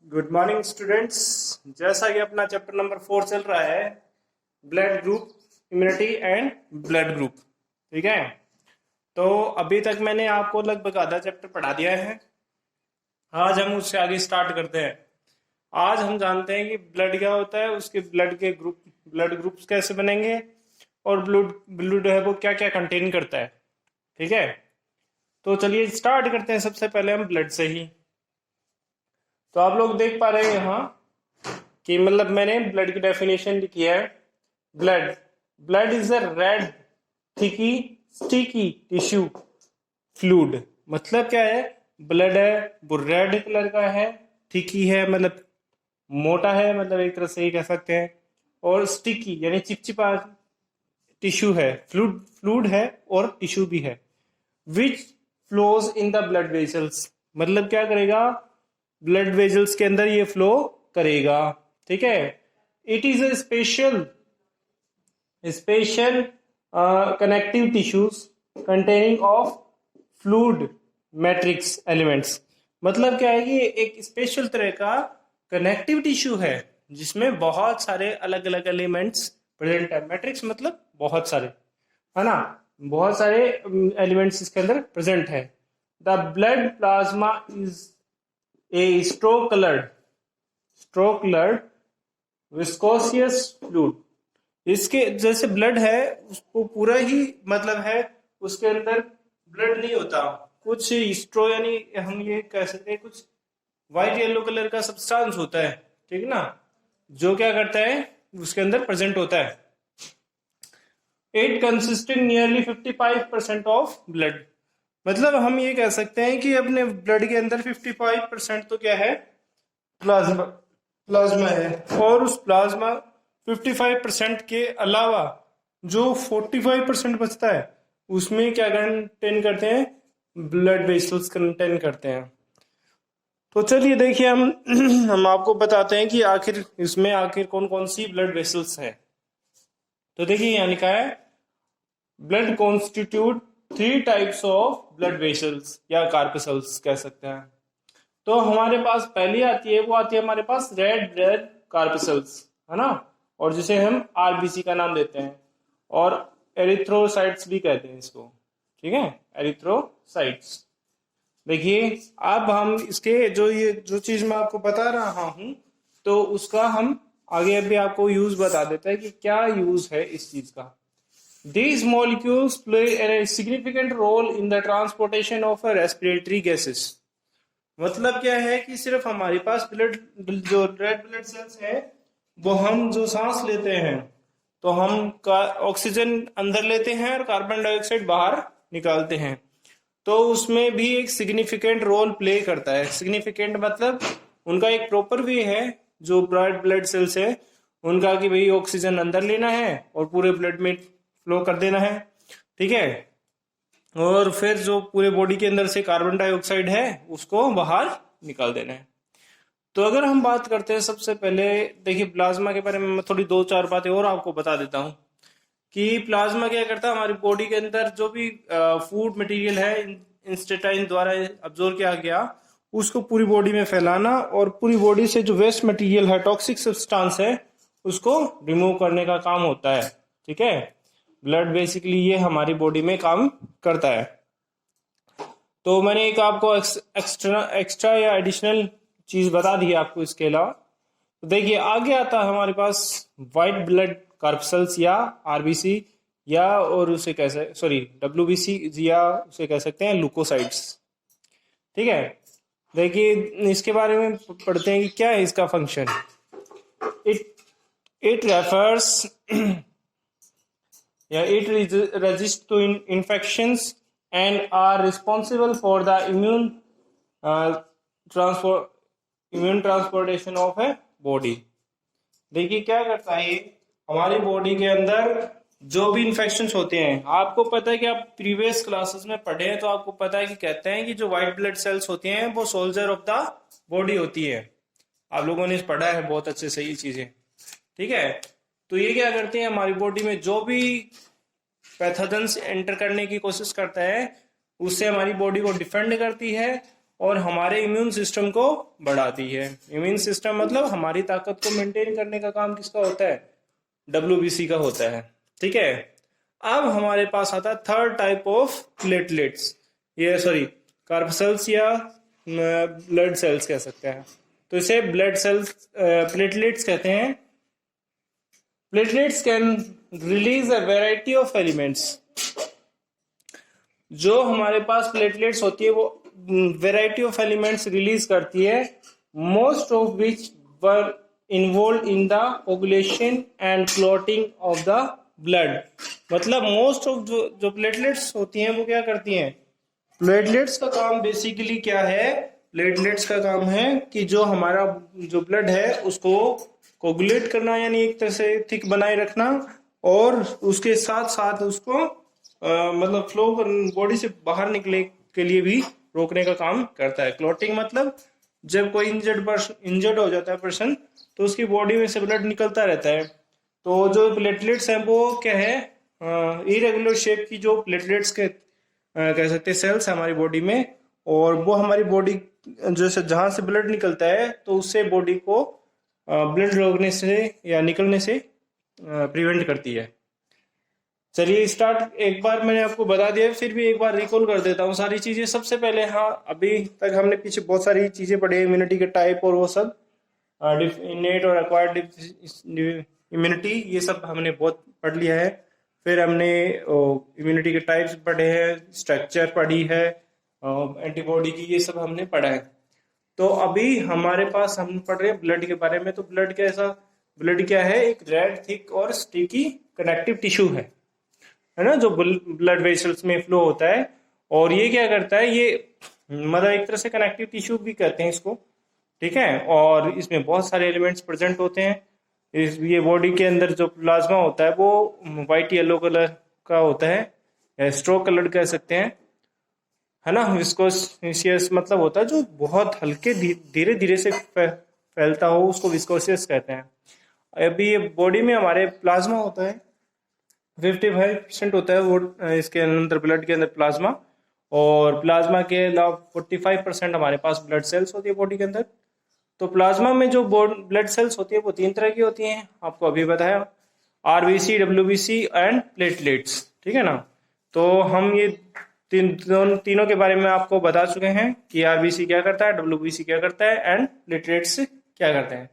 Good morning students. जैसा कि अपना चैप्टर नंबर 4 चल रहा है, blood group, immunity and blood group. ठीक है, तो अभी तक मैंने आपको लगभग आधा चैप्टर पढ़ा दिया है। आज हम उससे आगे स्टार्ट करते हैं। आज हम जानते हैं कि ब्लड क्या होता है, उसके ब्लड के ग्रुप, ब्लड ग्रुप्स कैसे बनेंगे और ब्लड ब्लड है वो क्या क्या कंटेन करता है। ठीक है, तो चलिए स्टार्ट करते हैं। सबसे पहले हम ब्लड से ही। तो आप लोग देख पा रहे हैं यहाँ कि मतलब मैंने ब्लड की डेफिनेशन लिखी है। Blood blood is a red thick sticky tissue fluid. मतलब क्या है, ब्लड है वो रेड कलर का है, थिकी है मतलब मोटा है, मतलब एक तरह से ही कह सकते हैं, और स्टिकी यानी चिपचिपा टिश्यू है, फ्लूइड फ्लूइड है और टिश्यू भी है। Which flows in the blood vessels, मतलब क्या करेगा, ब्लड वेजल्स के अंदर ये फ्लो करेगा। ठीक है, it is a special special connective tissues containing of fluid matrix elements. मतलब क्या है कि ये एक स्पेशल तरह का कनेक्टिव टिश्यू है जिसमें बहुत सारे अलग अलग एलिमेंट्स प्रेजेंट है। मैट्रिक्स मतलब बहुत सारे, है ना, बहुत सारे एलिमेंट्स इसके अंदर प्रेजेंट है। The blood plasma is a straw coloured viscous fluid. इसके जैसे ब्लड है उसको पूरा ही मतलब है, उसके अंदर ब्लड नहीं होता, कुछ स्ट्रो यानी हम ये कह सकते हैं कुछ व्हाइट येलो कलर का सब्सटेंस होता है। ठीक ना, जो क्या करता है उसके अंदर प्रेजेंट होता है। It consisting nearly 55% of blood. मतलब हम ये कह सकते हैं कि अपने ब्लड के अंदर 55% तो क्या है, प्लाज्मा प्लाज्मा है। और उस प्लाज्मा 55% के अलावा जो 45% बचता है उसमें क्या कंटेन करते हैं, ब्लड वेसल्स कंटेन करते हैं। तो चलिए देखिए हम हम आपको बताते हैं कि आखिर इसमें आखिर कौन कौन सी ब्लड वेसल्स हैं। तो देखिए यहाँ लिखा है, blood constitute 3 types of blood vessels या कार्पसल्स कह सकते हैं। तो हमारे पास पहली आती है, वो आती है हमारे पास रेड ब्लड कार्पसल्स, है ना, और जिसे हम आरबीसी का नाम देते हैं, और एरिथ्रोसाइट्स भी कहते हैं इसको। ठीक है, एरिथ्रोसाइट्स। देखिए अब हम इसके ये जो चीज मैं आपको बता रहा हूं, तो उसका हम आगे अभी आपको यूज बता देते हैं कि क्या यूज है इस चीज का। These molecules play a significant role in the transportation of a respiratory gases। मतलब क्या है कि सिर्फ हमारे पास ब्लड, जो रेड ब्लड सेल्स है, वो हम जो सांस लेते हैं तो हम ऑक्सीजन अंदर लेते हैं और कार्बन डाइऑक्साइड बाहर निकालते हैं। तो उसमें भी एक सिग्निफिकेंट रोल प्ले करता है। सिग्निफिकेंट मतलब उनका एक प्रॉपर वे है, जो रेड ब्लड सेल्स है उनका, कि भाई ऑक्सीजन अंदर लेना है और पूरे ब्लड में फ्लो कर देना है। ठीक है, और फिर जो पूरे बॉडी के अंदर से कार्बन डाइऑक्साइड है उसको बाहर निकाल देना है। तो अगर हम बात करते हैं, सबसे पहले देखिए प्लाज्मा के बारे में मैं थोड़ी 2-4 बातें और आपको बता देता हूँ कि प्लाज्मा क्या करता है, हमारी बॉडी के अंदर जो भी फूड मटेरियल है इंस्टेटाइन द्वारा अब्जॉर्ब किया गया, उसको पूरी बॉडी में फैलाना, और पूरी बॉडी से जो वेस्ट मटेरियल है, टॉक्सिक सब्सटेंस है, उसको रिमूव करने का काम होता है। ठीक है, ब्लड बेसिकली ये हमारी बॉडी में काम करता है। तो मैंने एक आपको एक्स्ट्रा या एडिशनल चीज बता दी है आपको इसके अलावा। तो देखिए आगे आता है हमारे पास व्हाइट ब्लड कार्पसल्स या आरबीसी, या और उसे कैसे डब्ल्यूबीसी, या उसे कह सकते हैं लुकोसाइट्स। ठीक है, देखिए इसके बारे में पढ़ते हैं कि क्या है इसका function. It it refers it resists to infections and are responsible for the uh, immune transportation of a body। देखिए क्या करता है ये, हमारी बॉडी के अंदर जो भी इन्फेक्शंस होते हैं, आपको पता है कि आप प्रीवियस क्लासेस में पढ़े हैं तो आपको पता है कि कहते हैं कि जो व्हाइट ब्लड सेल्स होती हैं वो सोल्जर ऑफ द बॉडी होती है। आप लोगों ने पढ़ा है बहुत अच्छे से ये चीजें। ठीक है, तो ये क्या करते हैं, हमारी बॉडी में जो भी पैथोजेंस एंटर करने की कोशिश करता है उससे हमारी बॉडी को डिफेंड करती है, और हमारे इम्यून सिस्टम को बढ़ाती है। इम्यून सिस्टम मतलब हमारी ताकत को मेंटेन करने का काम किसका होता है? WBC का होता है। ठीक है, अब हमारे पास आता है थर्ड टाइप ऑफ प्लेटलेट्स, ये सॉरी कार्बसेल्स या ब्लड सेल्स कह सकते हैं। तो इसे ब्लड सेल्स प्लेटलेट्स कहते हैं। Platelets can release a variety of elements. जो हमारे पास प्लेटलेट्स होती है वो वैरायटी ऑफ एलिमेंट्स रिलीज करती है, most of which were involve in the coagulation and clotting of the blood. मतलब मोस्ट ऑफ जो प्लेटलेट्स होती हैं वो क्या करती हैं? प्लेटलेट्स का काम बेसिकली क्या है? प्लेटलेट्स का काम है कि जो हमारा जो ब्लड है उसको कोगुलेट करना, यानी एक तरह से थिक बनाए रखना, और उसके साथ साथ उसको मतलब फ्लो बॉडी से बाहर निकले के लिए भी रोकने का काम करता है। क्लॉटिंग मतलब जब कोई इंजर्ड हो जाता है पर्सन तो उसकी बॉडी में से ब्लड निकलता रहता है। तो जो प्लेटलेट्स हैं वो क्या है? इरेगुलर शेप की जो प्लेटलेट्स के कह सकते हैं सेल्स है हमारी बॉडी में, और वो हमारी बॉडी जैसे जहां से ब्लड निकलता है तो उससे बॉडी को ब्लड रोकने से या निकलने से प्रिवेंट करती है। चलिए स्टार्ट, एक बार मैंने आपको बता दिया, फिर भी एक बार रिकॉल कर देता हूँ सारी चीजें। सबसे पहले हाँ, अभी तक हमने पीछे बहुत सारी चीजें पढ़ी, इम्यूनिटी के टाइप और वो सब, इनेट और एक्वायर्ड इम्यूनिटी, ये सब हमने बहुत पढ़ लिया है। फिर हमने इम्यूनिटी के टाइप्स पढ़े हैं, स्ट्रक्चर पढ़ी है, एंटीबॉडी की, ये सब हमने पढ़ा है। तो अभी हमारे पास हम पढ़ रहे हैं ब्लड के बारे में। तो ब्लड कैसा? ब्लड क्या है? एक रेड थिक और स्टिकी कनेक्टिव टिश्यू है ना, जो ब्लड वेसल्स में फ्लो होता है। और ये क्या करता है? ये मतलब एक तरह से कनेक्टिव टिश्यू भी कहते हैं इसको, ठीक है। और इसमें बहुत सारे एलिमेंट्स प्रेजेंट होते हैं। ये बॉडी के अंदर जो प्लाज्मा होता है वो वाइट येलो कलर का होता है, या स्ट्रोक कलर कह सकते हैं, है ना। विस्कोसियस मतलब होता है जो बहुत हल्के धीरे धीरे से फैलता हो, उसको विस्कोसियस कहते हैं। अभी ये बॉडी में हमारे प्लाज्मा होता है, 55% होता है वो इसके अंदर, ब्लड के अंदर प्लाज्मा। और प्लाज्मा के अलावा 45% हमारे पास ब्लड सेल्स होती है बॉडी के अंदर। तो प्लाज्मा में जो ब्लड सेल्स होती है वो 3 तरह की होती हैं, आपको अभी बताया, RBC, WBC एंड प्लेटलेट्स, ठीक है ना। तो हम ये तीनों के बारे में आपको बता चुके हैं कि RBC क्या करता है, WBC क्या करता है एंड प्लेटलेट्स क्या करते हैं।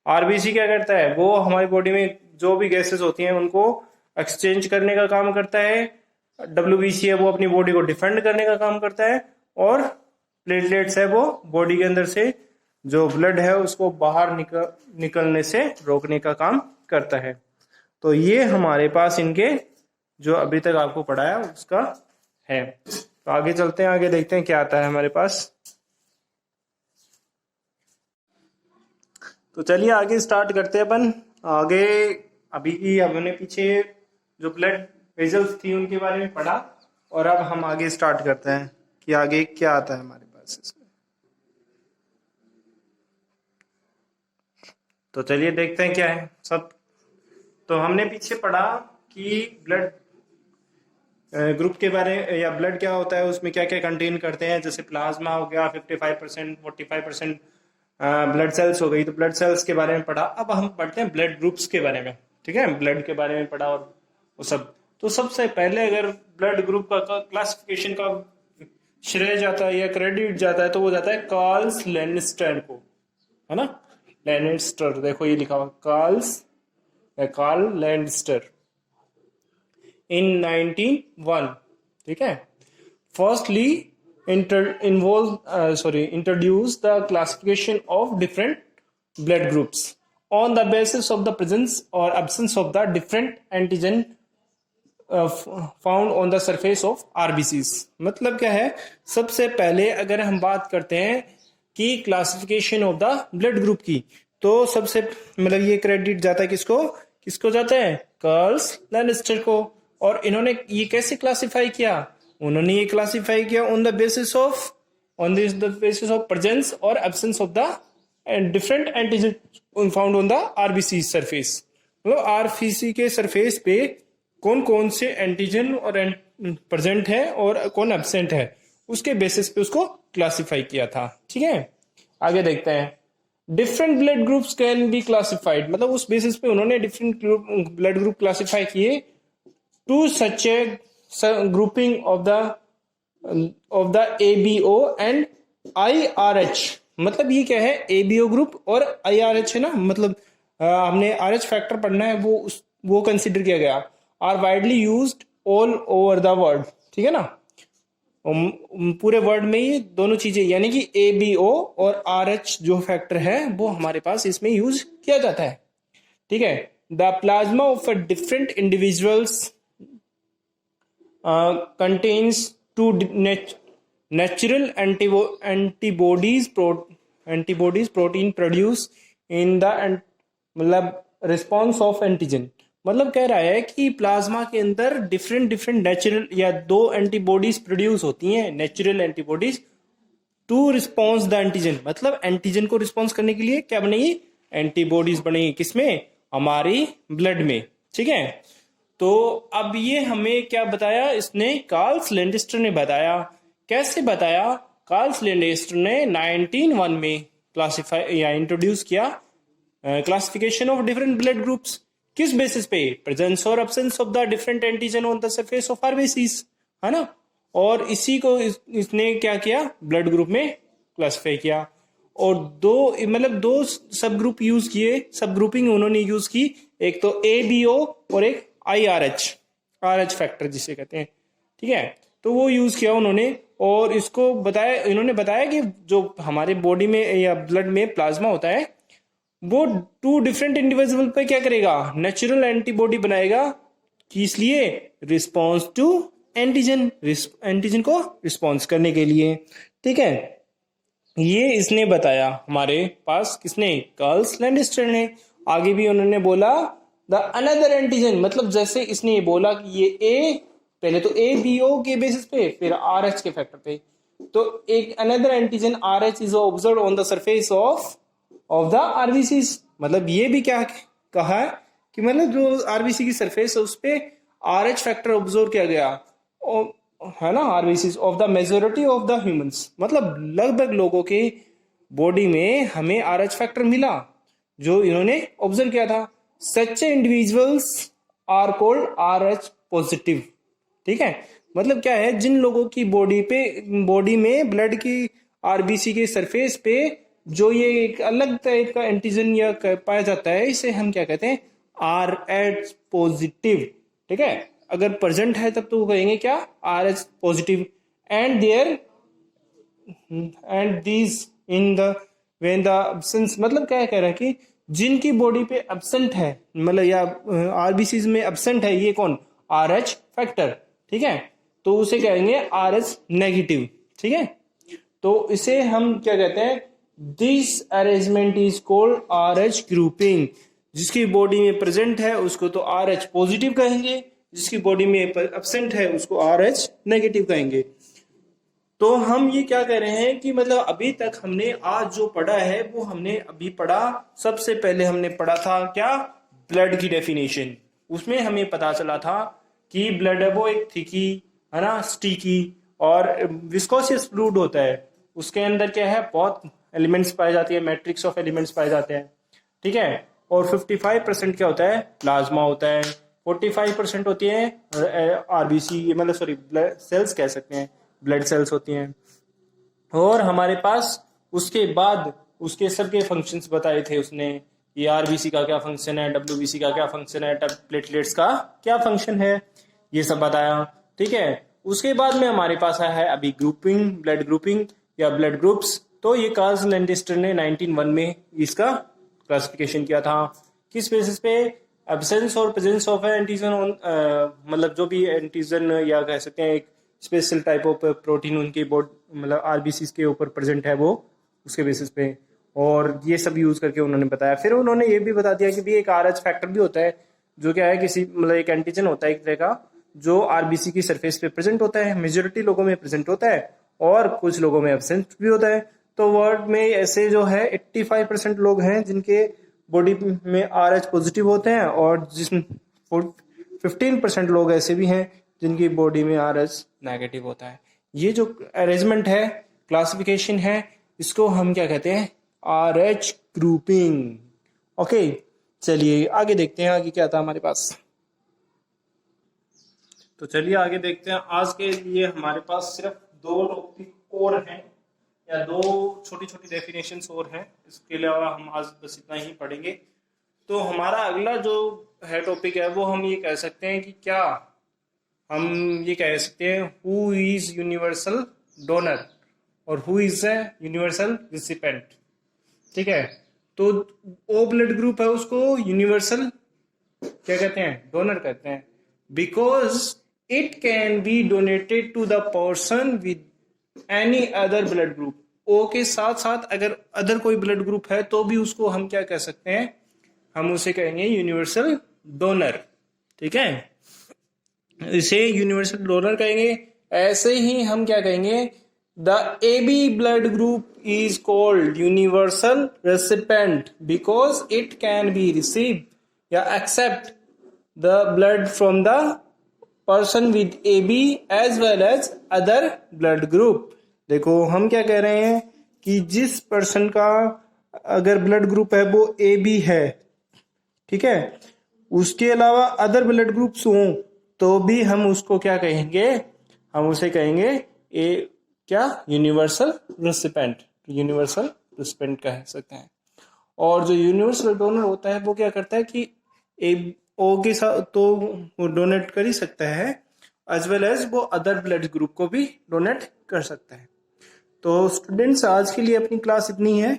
RBC क्या करता है? वो हमारी बॉडी में जो भी गैसेस होती हैं उनको एक्सचेंज करने का काम करता है। WBC है वो अपनी बॉडी को डिफेंड करने का काम करता है। और प्लेटलेट्स है वो बॉडी के अंदर से जो ब्लड है उसको बाहर निकलने से रोकने का काम करता है। तो ये हमारे पास इनके जो अभी तक आपको पढ़ाया उसका है। तो आगे चलते हैं, आगे देखते हैं क्या आता है हमारे पास। तो चलिए आगे स्टार्ट करते हैं अपन। आगे अभी की हमने पीछे जो ब्लड वेजल्स थी उनके बारे में पढ़ा, और अब हम आगे स्टार्ट करते हैं कि आगे क्या आता है हमारे पास इसमें। तो चलिए देखते हैं क्या है सब। तो हमने पीछे पढ़ा कि ब्लड ग्रुप के बारे में, या ब्लड क्या होता है, उसमें क्या क्या कंटेन करते हैं। जैसे प्लाज्मा हो गया 55%, 45% ब्लड सेल्स हो गई, तो ब्लड सेल्स के बारे में पढ़ा। अब हम पढ़ते हैं ब्लड ग्रुप्स के बारे में, ठीक है। ब्लड के बारे में पढ़ा और वो सब। तो सबसे पहले अगर ब्लड ग्रुप का क्लासिफिकेशन का श्रेय जाता है या क्रेडिट जाता है तो वो जाता है कार्ल लैंडस्टर को, है ना। लैंडस्टर, देखो ये लिखा हुआ कार्ल लैंडस्टर in 1901, ठीक है। Firstly introduced the classification of different blood groups on the basis of the presence or absence of the different antigen found on the surface of RBCs। मतलब क्या है? सबसे पहले अगर हम बात करते हैं कि classification of the blood group की, तो सबसे मतलब ये क्रेडिट जाता है किसको जाता है? कार्ल लैंडस्टर को। और इन्होंने ये कैसे क्लासिफाई किया? उन्होंने ये क्लासिफाई किया on the basis of presence और absence of the different antigen found on the RBC surface. मतलब आरबीसी के सरफेस पे कौन कौन से एंटीजन और प्रेजेंट है और कौन एब्सेंट है, उसके बेसिस पे उसको क्लासिफाई किया था। ठीक है, आगे देखते हैं। Different blood groups can be classified, मतलब उस बेसिस पे उन्होंने डिफरेंट ब्लड ग्रुप क्लासिफाई किए to such a grouping of the ABO and IRH। मतलब ये क्या है, ABO ग्रुप और IRH है ना, मतलब हमने RH फैक्टर पढ़ना है, वो कंसिडर किया गया। Are widely used all over the world, ठीक है ना, पूरे वर्ल्ड में ये दोनों चीजें, यानी कि ABO और RH जो फैक्टर है वो हमारे पास इसमें यूज किया जाता है। ठीक है, the plasma of a different individuals contains two natural antibodies protein produced in the मतलब रिस्पॉन्स ऑफ एंटीजन। मतलब कह रहा है कि प्लाज्मा के अंदर डिफरेंट नेचुरल या दो एंटीबॉडीज प्रोड्यूस होती हैं, natural antibodies to response the antigen. मतलब एंटीजन को रिस्पॉन्स करने के लिए क्या बनेगी, एंटीबॉडीज बनेगी, किसमें, हमारी ब्लड में। ठीक है, तो अब ये हमें क्या बताया इसने, कार्ल स्लेंडिस्टर ने बताया। कैसे बताया, कार्ल स्लेंडिस्टर ने 1901 में क्लासिफाई या इंट्रोड्यूस किया classification of different blood groups. किस बेसिस पे, प्रेजेंस और absence of the different antigen on the surface of RBCs, है ना। और इसी को इसने क्या किया, ब्लड ग्रुप में क्लासिफाई किया। और दो सब ग्रुप यूज किए, सब ग्रुपिंग उन्होंने यूज की, एक तो ABO और एक RH फैक्टर जिसे कहते हैं। ठीक है, तो वो यूज किया उन्होंने, और इसको बताया, इन्होंने बताया कि जो हमारे बॉडी में या ब्लड में प्लाज्मा होता है वो टू डिफरेंट इंडिविजुअल पे क्या करेगा, नेचुरल एंटीबॉडी बनाएगा, किस लिए, रिस्पॉन्स टू एंटीजन को रिस्पॉन्स करने के लिए। ठीक है, ये इसने बताया हमारे पास, किसने, कार्ल स्लेंडिस्टर ने। आगे भी उन्होंने बोला द अनदर एंटीजन, मतलब जैसे इसने ये बोला कि ये पहले तो ABO के बेसिस पे, फिर RH के फैक्टर पे, तो एक another antigen RH is observe on the surface of the RBCs. मतलब ये भी क्या कहा है कि मतलब जो आरबीसी की सरफेस है उस पे RH फैक्टर ऑब्जर्व किया गया, है ना, RBCs of the majority of the humans. मतलब लगभग लोगों के बॉडी में हमें RH फैक्टर मिला जो इन्होंने ऑब्जर्व किया था। Such individuals are called RH positive. ठीक है, मतलब क्या है, जिन लोगों की बॉडी में ब्लड की आरबीसी के सरफेस पे जो ये एक अलग टाइप का एंटीजन या पाया जाता है, इसे हम क्या कहते हैं, RH पॉजिटिव। ठीक है, अगर प्रेजेंट है तब तो वो कहेंगे क्या, RH positive. And these in the when the absence, मतलब क्या कह रहा है कि जिनकी बॉडी पे एब्सेंट है, मतलब या आरबीसीज में एब्सेंट है, ये कौन, RH फैक्टर। ठीक है, तो उसे कहेंगे RH नेगेटिव। ठीक है, तो इसे हम क्या कहते हैं, this arrangement is called RH grouping. जिसकी बॉडी में प्रेजेंट है उसको तो RH पॉजिटिव कहेंगे, जिसकी बॉडी में एब्सेंट है उसको RH नेगेटिव कहेंगे। तो हम ये क्या कह रहे हैं कि मतलब अभी तक हमने आज जो पढ़ा है वो हमने अभी पढ़ा, सबसे पहले हमने पढ़ा था क्या, ब्लड की डेफिनेशन। उसमें हमें पता चला था कि ब्लड है वो एक थिकी, है ना, स्टिकी और विस्कोसियस फ्लूइड होता है। उसके अंदर क्या है, बहुत एलिमेंट्स पाए जाती है, मैट्रिक्स ऑफ एलिमेंट्स पाए जाते हैं। ठीक है, और 55% क्या होता है, प्लाज्मा होता है, 45% होती है आरबीसी, मतलब सॉरी सेल्स कह सकते हैं, ब्लड सेल्स होती हैं। और हमारे पास उसके बाद उसके सबके फंक्शंस बताए थे उसने, ये आरबीसी का क्या फंक्शन है, WBC का क्या फंक्शन है, प्लेटलेट्स का क्या फंक्शन है, ये सब बताया। ठीक है, उसके बाद में हमारे पास आया है अभी ग्रुपिंग, ब्लड ग्रुपिंग या ब्लड ग्रुप्स। तो ये कार्ल स्लेंडिस्टर ने 1901 में इसका क्लासिफिकेशन किया था। किस बेसिस पे, एब्सेंस और प्रेजेंस ऑफ एंटीजन ऑन, मतलब जो भी एंटीजन या कह सकते हैं एक स्पेशल टाइप ऑफ प्रोटीन उनकी बॉडी मतलब आरबीसी के ऊपर प्रेजेंट है वो, उसके बेसिस पे, और ये सब यूज करके उन्होंने बताया। फिर उन्होंने ये भी बता दिया कि भी एक RH फैक्टर भी होता है, जो क्या है, किसी मतलब एक एंटीजन होता है एक तरह का, जो आरबीसी की सरफेस पे प्रेजेंट होता है, मेजोरिटी लोगों में प्रेजेंट होता है और कुछ लोगों में एब्सेंट भी होता है। तो वर्ल्ड में ऐसे जो है 85% लोग हैं जिनके बॉडी में RH पॉजिटिव होते हैं, और जिसमें 15% लोग ऐसे भी हैं जिनकी बॉडी में RH नेगेटिव होता है। ये जो अरेंजमेंट है, क्लासिफिकेशन है, इसको हम क्या कहते हैं, RH ग्रुपिंग। ओके, चलिए आगे देखते हैं आगे क्या था हमारे पास। तो चलिए आगे देखते हैं। आज के लिए हमारे पास सिर्फ 2 टॉपिक और हैं, या 2 छोटी छोटी डेफिनेशंस और हैं, इसके अलावा हम आज बस इतना ही पढ़ेंगे। तो हमारा अगला जो है टॉपिक है वो हम ये कह सकते हैं कि क्या हम ये कह सकते हैं हु इज यूनिवर्सल डोनर और who is a universal recipient. ठीक है, तो ओ ब्लड ग्रुप है उसको यूनिवर्सल क्या कहते हैं, डोनर कहते हैं, because it can be donated to the person with any other blood group. O के साथ साथ अगर अदर कोई ब्लड ग्रुप है तो भी उसको हम क्या कह सकते हैं, हम उसे कहेंगे यूनिवर्सल डोनर। ठीक है, इसे यूनिवर्सल डोनर कहेंगे। ऐसे ही हम क्या कहेंगे, the AB blood group is called universal recipient because it can be receive या accept the blood from the person with AB as well as other blood group. देखो हम क्या कह रहे हैं कि जिस पर्सन का अगर ब्लड ग्रुप है वो AB है, ठीक है, उसके अलावा अदर ब्लड ग्रुप्स हों तो भी हम उसको क्या कहेंगे, हम उसे कहेंगे क्या, यूनिवर्सल रेसिपेंट। यूनिवर्सल रेसिपेंट कह सकते हैं। और जो यूनिवर्सल डोनर होता है वो क्या करता है कि ओ के साथ तो वो डोनेट कर ही सकता है, एज वेल एज वो अदर ब्लड ग्रुप को भी डोनेट कर सकता है। तो स्टूडेंट्स आज के लिए अपनी क्लास इतनी है।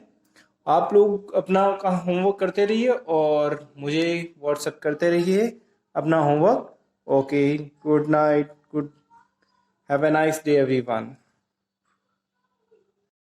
आप लोग अपना होमवर्क करते रहिए और मुझे व्हाट्सएप करते रहिए अपना homework. Okay, good night, good, have a nice day everyone.